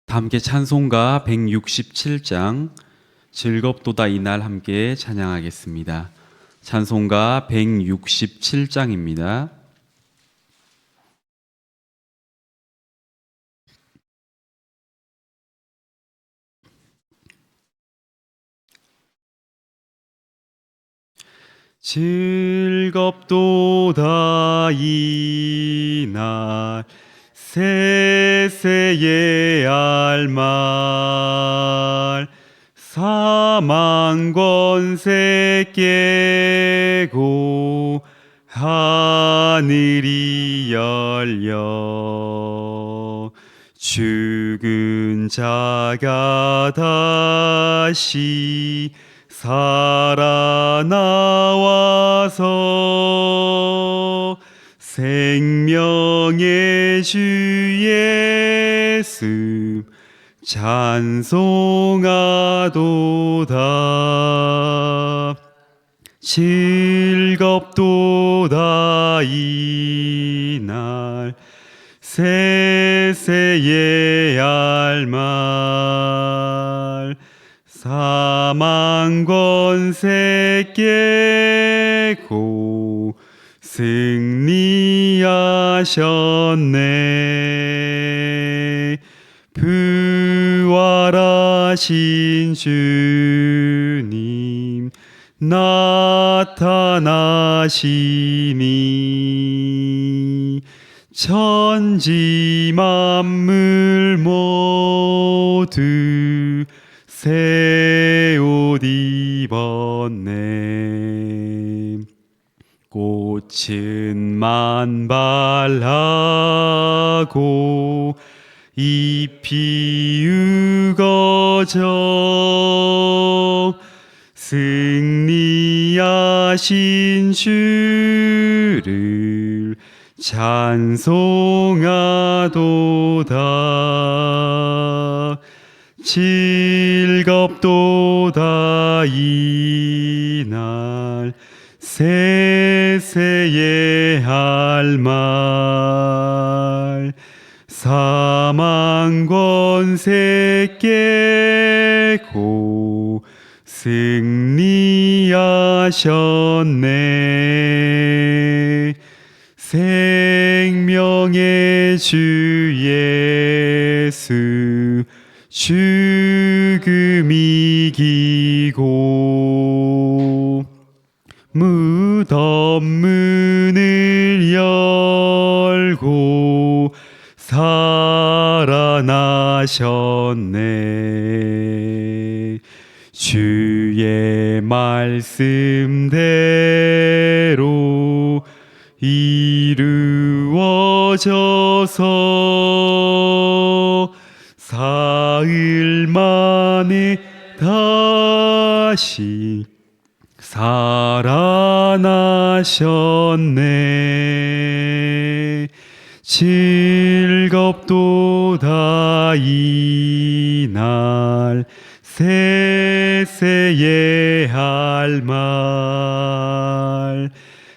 다 함께 찬송가 167장 즐겁도다 이날 함께 찬양하겠습니다. 찬송가 167장입니다. 즐겁도다 이날 세세의 알말 사망 권세 깨고 하늘이 열려 죽은 자가 다시 살아나와서 생명의 주 예수 찬송하도다. 즐겁도다 이날 세세의 알말 사망 권세 깨고 승리하셨네. 부활하신 주님 나타나시니 천지 만물 모두 새 옷 입었네. 꽃은 만발하고 잎이 우거져 승리하신 주를 찬송하도다. 즐겁도다 이날 세세의 할말 사망 권세 깨고 승리하셨네. 생명의 주 예수 죽음 이기고 무덤 문을 열고 살아나셨네. 주의 말씀대로 이루어져서 사흘 만에 다시 살아나셨네. 즐겁도다 이날 세세의 할말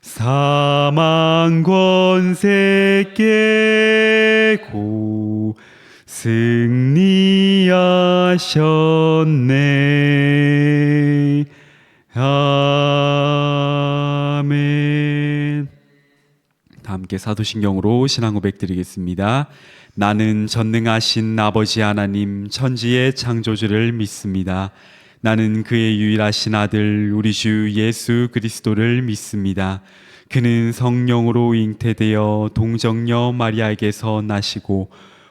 사망 권세 깨고 승리하셨네. 아멘. 다 함께 사도신경으로 신앙 고백 드리겠습니다. 나는 전능하신 아버지 하나님 천지의 창조주를 믿습니다. 나는 그의 유일하신 아들 우리 주 예수 그리스도를 믿습니다. 그는 성령으로 잉태되어 동정녀 마리아에게서 나시고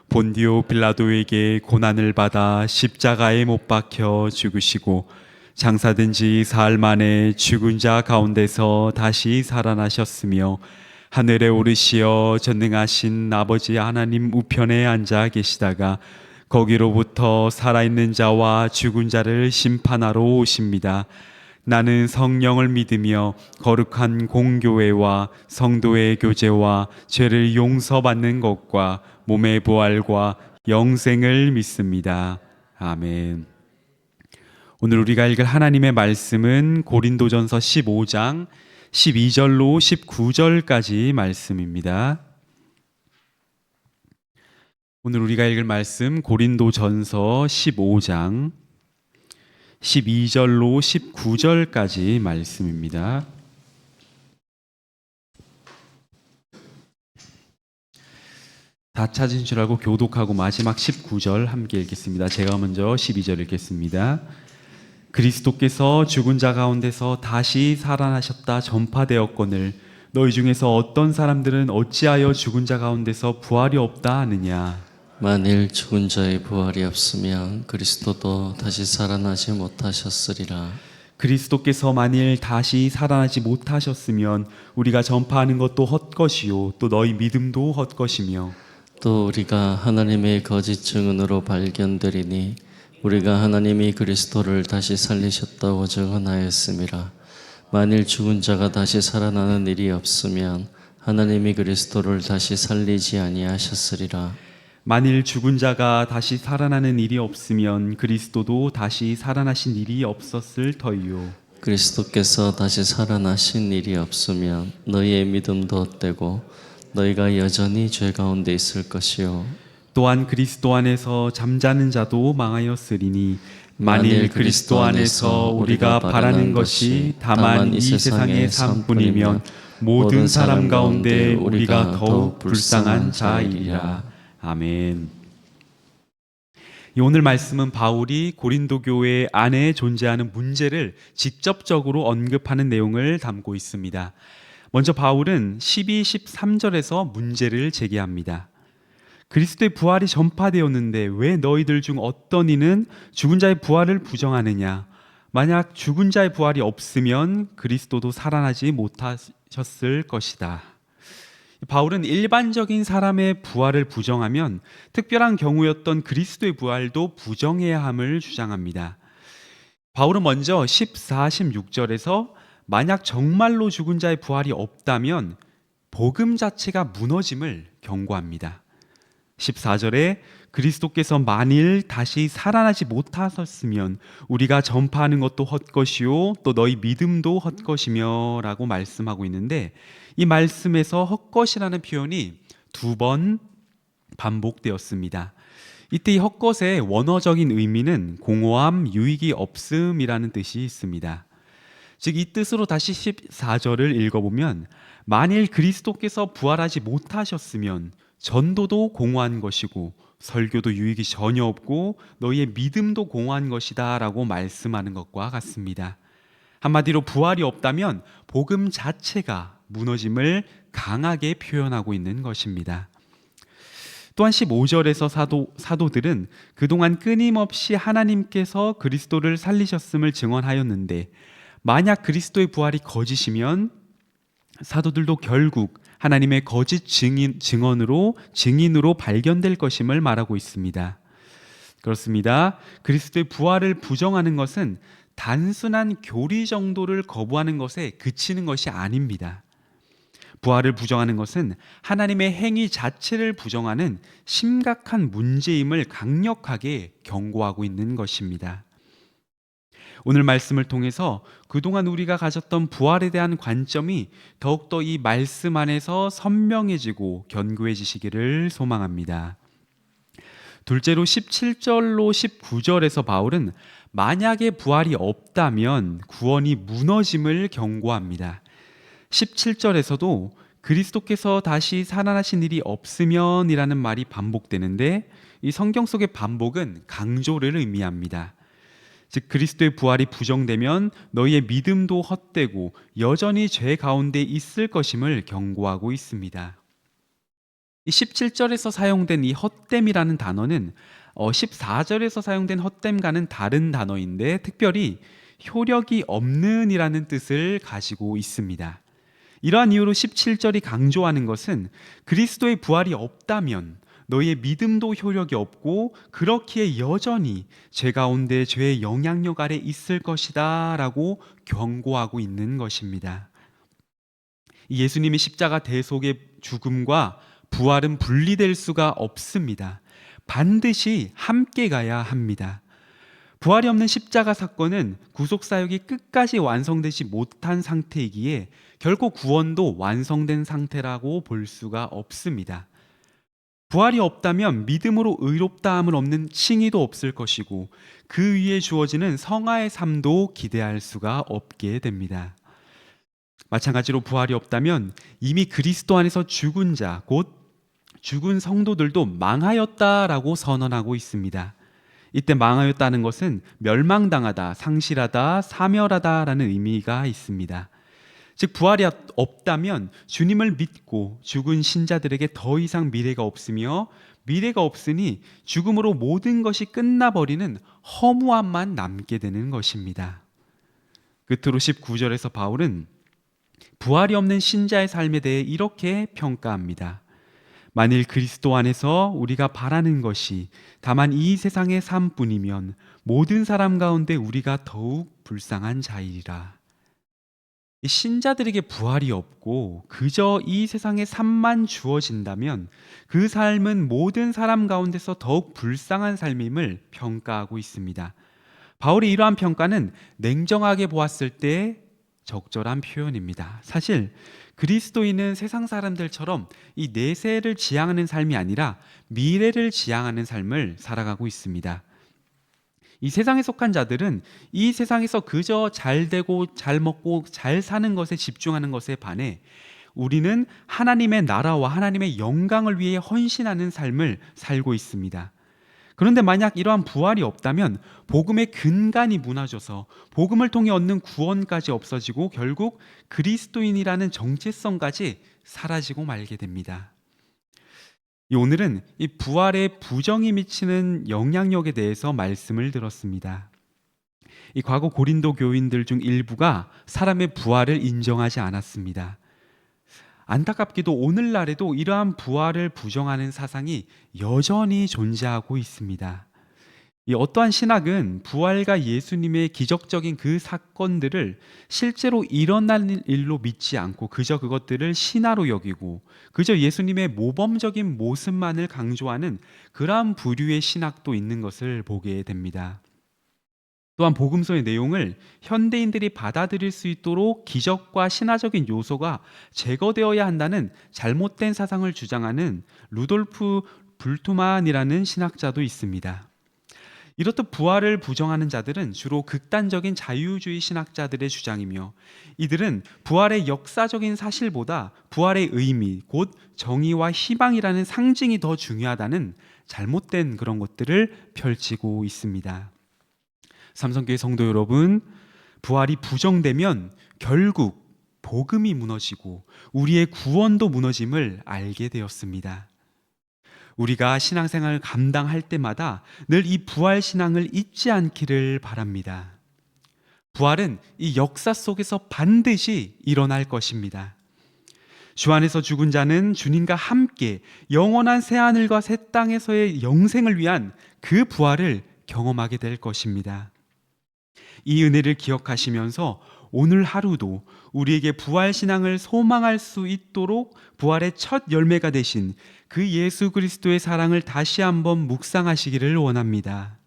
본디오 빌라도에게 고난을 받아 십자가에 못 박혀 죽으시고 장사된 지 사흘 만에 죽은 자 가운데서 다시 살아나셨으며 하늘에 오르시어 전능하신 아버지 하나님 우편에 앉아 계시다가 거기로부터 살아있는 자와 죽은 자를 심판하러 오십니다. 나는 성령을 믿으며 거룩한 공교회와 성도의 교제와 죄를 용서받는 것과 몸의 부활과 영생을 믿습니다. 아멘. 오늘 우리가 읽을 하나님의 말씀은 고린도전서 15장 12절로 19절까지 말씀입니다. 오늘 우리가 읽을 말씀 고린도전서 15장 12절로 19절까지 말씀입니다. 다 찾으신 줄 알고 교독하고 마지막 19절 함께 읽겠습니다. 제가 먼저 12절 읽겠습니다. 그리스도께서 죽은 자 가운데서 다시 살아나셨다 전파되었거늘 너희 중에서 어떤 사람들은 어찌하여 죽은 자 가운데서 부활이 없다 하느냐. 만일 죽은 자의 부활이 없으면 그리스도도 다시 살아나지 못하셨으리라. 그리스도께서 만일 다시 살아나지 못하셨으면 우리가 전파하는 것도 헛것이요 또 너희 믿음도 헛것이며 또 우리가 하나님의 거짓 증언으로 발견되리니 우리가 하나님이 그리스도를 다시 살리셨다고 증언하였음이라. 만일 죽은 자가 다시 살아나는 일이 없으면 하나님이 그리스도를 다시 살리지 아니하셨으리라. 만일 죽은 자가 다시 살아나는 일이 없으면 그리스도도 다시 살아나신 일이 없었을 터이요. 그리스도께서 다시 살아나신 일이 없으면 너희의 믿음도 헛되고 너희가 여전히 죄 가운데 있을 것이요. 또한 그리스도 안에서 잠자는 자도 망하였으리니 만일 그리스도 안에서 우리가 바라는 것이 다만 이 세상의 삶뿐이면 모든 사람 가운데 우리가 더욱 불쌍한 자이리라. 아멘. 이 오늘 말씀은 바울이 고린도 교회 안에 존재하는 문제를 직접적으로 언급하는 내용을 담고 있습니다. 먼저 바울은 12, 13절에서 문제를 제기합니다. 그리스도의 부활이 전파되었는데 왜 너희들 중 어떤 이는 죽은 자의 부활을 부정하느냐? 만약 죽은 자의 부활이 없으면 그리스도도 살아나지 못하셨을 것이다. 바울은 일반적인 사람의 부활을 부정하면 특별한 경우였던 그리스도의 부활도 부정해야 함을 주장합니다. 바울은 먼저 14, 16절에서 만약 정말로 죽은 자의 부활이 없다면 복음 자체가 무너짐을 경고합니다. 14절에 그리스도께서 만일 다시 살아나지 못하셨으면 우리가 전파하는 것도 헛것이요 또 너희 믿음도 헛것이며 라고 말씀하고 있는데 이 말씀에서 헛것이라는 표현이 2번 반복되었습니다. 이때 이 헛것의 원어적인 의미는 공허함, 유익이 없음이라는 뜻이 있습니다. 즉 이 뜻으로 다시 14절을 읽어보면 만일 그리스도께서 부활하지 못하셨으면 전도도 공허한 것이고 설교도 유익이 전혀 없고 너희의 믿음도 공허한 것이다 라고 말씀하는 것과 같습니다. 한마디로 부활이 없다면 복음 자체가 무너짐을 강하게 표현하고 있는 것입니다. 또한 15절에서 사도들은 그동안 끊임없이 하나님께서 그리스도를 살리셨음을 증언하였는데 만약 그리스도의 부활이 거짓이면 사도들도 결국 하나님의 거짓 증인으로 발견될 것임을 말하고 있습니다. 그렇습니다. 그리스도의 부활을 부정하는 것은 단순한 교리 정도를 거부하는 것에 그치는 것이 아닙니다. 부활을 부정하는 것은 하나님의 행위 자체를 부정하는 심각한 문제임을 강력하게 경고하고 있는 것입니다. 오늘 말씀을 통해서 그동안 우리가 가졌던 부활에 대한 관점이 더욱더 이 말씀 안에서 선명해지고 견고해지시기를 소망합니다. 둘째로 17절로 19절에서 바울은 만약에 부활이 없다면 구원이 무너짐을 경고합니다. 17절에서도 그리스도께서 다시 살아나신 일이 없으면 이라는 말이 반복되는데 이 성경 속의 반복은 강조를 의미합니다. 즉 그리스도의 부활이 부정되면 너희의 믿음도 헛되고 여전히 죄 가운데 있을 것임을 경고하고 있습니다. 이 17절에서 사용된 이 헛됨이라는 단어는 14절에서 사용된 헛됨과는 다른 단어인데 특별히 효력이 없는 이라는 뜻을 가지고 있습니다. 이러한 이유로 17절이 강조하는 것은 그리스도의 부활이 없다면 너희의 믿음도 효력이 없고 그렇기에 여전히 죄 가운데 죄의 영향력 아래 있을 것이다 라고 경고하고 있는 것입니다. 예수님의 십자가 대속의 죽음과 부활은 분리될 수가 없습니다. 반드시 함께 가야 합니다. 부활이 없는 십자가 사건은 구속사역이 끝까지 완성되지 못한 상태이기에 결코 구원도 완성된 상태라고 볼 수가 없습니다. 부활이 없다면 믿음으로 의롭다함을 얻는 칭의도 없을 것이고 그 위에 주어지는 성화의 삶도 기대할 수가 없게 됩니다. 마찬가지로 부활이 없다면 이미 그리스도 안에서 죽은 자, 곧 죽은 성도들도 망하였다라고 선언하고 있습니다. 이때 망하였다는 것은 멸망당하다, 상실하다, 사멸하다라는 의미가 있습니다. 즉 부활이 없다면 주님을 믿고 죽은 신자들에게 더 이상 미래가 없으며 미래가 없으니 죽음으로 모든 것이 끝나버리는 허무함만 남게 되는 것입니다. 끝으로 19절에서 바울은 부활이 없는 신자의 삶에 대해 이렇게 평가합니다. 만일 그리스도 안에서 우리가 바라는 것이 다만 이 세상의 삶뿐이면 모든 사람 가운데 우리가 더욱 불쌍한 자이리라. 이 신자들에게 부활이 없고 그저 이 세상의 삶만 주어진다면 그 삶은 모든 사람 가운데서 더욱 불쌍한 삶임을 평가하고 있습니다. 바울의 이러한 평가는 냉정하게 보았을 때 적절한 표현입니다. 사실 그리스도인은 세상 사람들처럼 이 내세를 지향하는 삶이 아니라 미래를 지향하는 삶을 살아가고 있습니다. 이 세상에 속한 자들은 이 세상에서 그저 잘 되고 잘 먹고 잘 사는 것에 집중하는 것에 반해 우리는 하나님의 나라와 하나님의 영광을 위해 헌신하는 삶을 살고 있습니다. 그런데 만약 이러한 부활이 없다면 복음의 근간이 무너져서 복음을 통해 얻는 구원까지 없어지고 결국 그리스도인이라는 정체성까지 사라지고 말게 됩니다. 오늘은 이 부활의 부정이 미치는 영향력에 대해서 말씀을 들었습니다. 이 과거 고린도 교인들 중 일부가 사람의 부활을 인정하지 않았습니다. 안타깝게도 오늘날에도 이러한 부활을 부정하는 사상이 여전히 존재하고 있습니다. 이 어떠한 신학은 부활과 예수님의 기적적인 그 사건들을 실제로 일어나는 일로 믿지 않고 그저 그것들을 신화로 여기고 그저 예수님의 모범적인 모습만을 강조하는 그러한 부류의 신학도 있는 것을 보게 됩니다. 또한 복음서의 내용을 현대인들이 받아들일 수 있도록 기적과 신화적인 요소가 제거되어야 한다는 잘못된 사상을 주장하는 루돌프 불투만이라는 신학자도 있습니다. 이렇듯 부활을 부정하는 자들은 주로 극단적인 자유주의 신학자들의 주장이며 이들은 부활의 역사적인 사실보다 부활의 의미, 곧 정의와 희망이라는 상징이 더 중요하다는 잘못된 그런 것들을 펼치고 있습니다. 삼성교회 성도 여러분, 부활이 부정되면 결국 복음이 무너지고 우리의 구원도 무너짐을 알게 되었습니다. 우리가 신앙생활을 감당할 때마다 늘 이 부활 신앙을 잊지 않기를 바랍니다. 부활은 이 역사 속에서 반드시 일어날 것입니다. 주 안에서 죽은 자는 주님과 함께 영원한 새하늘과 새 땅에서의 영생을 위한 그 부활을 경험하게 될 것입니다. 이 은혜를 기억하시면서 오늘 하루도 우리에게 부활 신앙을 소망할 수 있도록 부활의 첫 열매가 되신 그 예수 그리스도의 사랑을 다시 한번 묵상하시기를 원합니다.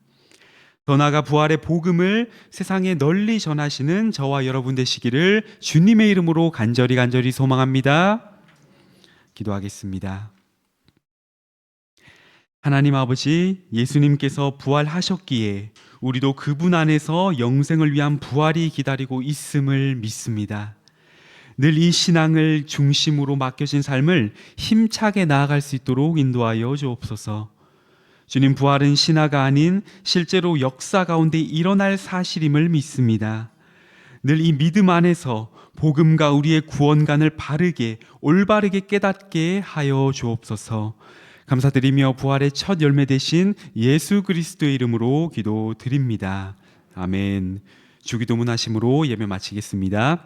더 나아가 부활의 복음을 세상에 널리 전하시는 저와 여러분 되시기를 주님의 이름으로 간절히 소망합니다. 기도하겠습니다. 하나님 아버지, 예수님께서 부활하셨기에 우리도 그분 안에서 영생을 위한 부활이 기다리고 있음을 믿습니다. 늘 이 신앙을 중심으로 맡겨진 삶을 힘차게 나아갈 수 있도록 인도하여 주옵소서. 주님, 부활은 신화가 아닌 실제로 역사 가운데 일어날 사실임을 믿습니다. 늘 이 믿음 안에서 복음과 우리의 구원관을 바르게 올바르게 깨닫게 하여 주옵소서. 감사드리며 부활의 첫 열매 되신 예수 그리스도의 이름으로 기도드립니다. 아멘. 주기도문 하심으로 예배 마치겠습니다.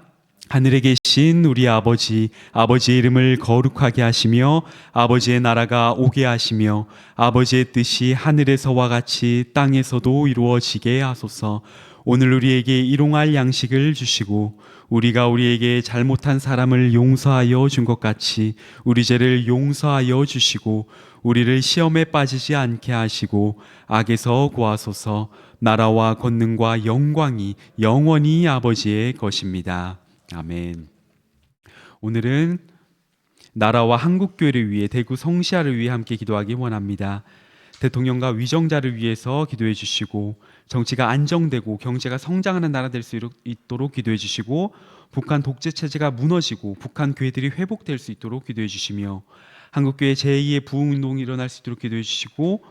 하늘에 계신 우리 아버지, 아버지의 이름을 거룩하게 하시며 아버지의 나라가 오게 하시며 아버지의 뜻이 하늘에서와 같이 땅에서도 이루어지게 하소서. 오늘 우리에게 일용할 양식을 주시고 우리가 우리에게 잘못한 사람을 용서하여 준 것 같이 우리 죄를 용서하여 주시고 우리를 시험에 빠지지 않게 하시고 악에서 구하소서. 나라와 권능과 영광이 영원히 아버지의 것입니다. 아멘. 오늘은 나라와 한국교회를 위해 대구 성시아를 위해 함께 기도하기 원합니다. 대통령과 위정자를 위해서 기도해 주시고 정치가 안정되고 경제가 성장하는 나라 될 수 있도록 기도해 주시고 북한 독재 체제가 무너지고 북한 교회들이 회복될 수 있도록 기도해 주시며 한국교회 제2의 부흥운동이 일어날 수 있도록 기도해 주시고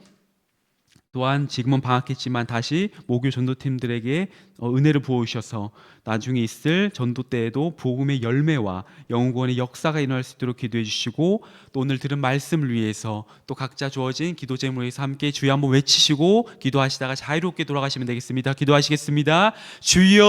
또한 지금은 방학했지만 다시 모교 전도팀들에게 은혜를 부어주셔서 나중에 있을 전도 때에도 복음의 열매와 영구원의 역사가 일어날 수 있도록 기도해 주시고 또 오늘 들은 말씀을 위해서 또 각자 주어진 기도 제목을 위해서 함께 주여 한번 외치시고 기도하시다가 자유롭게 돌아가시면 되겠습니다. 기도하시겠습니다. 주여,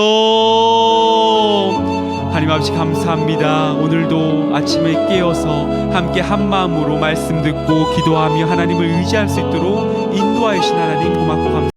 하나님 아버지 감사합니다. 오늘도 아침에 깨어서 함께 한 마음으로 말씀 듣고 기도하며 하나님을 의지할 수 있도록 인도하여 주신 하나님 고맙고 감사합니다.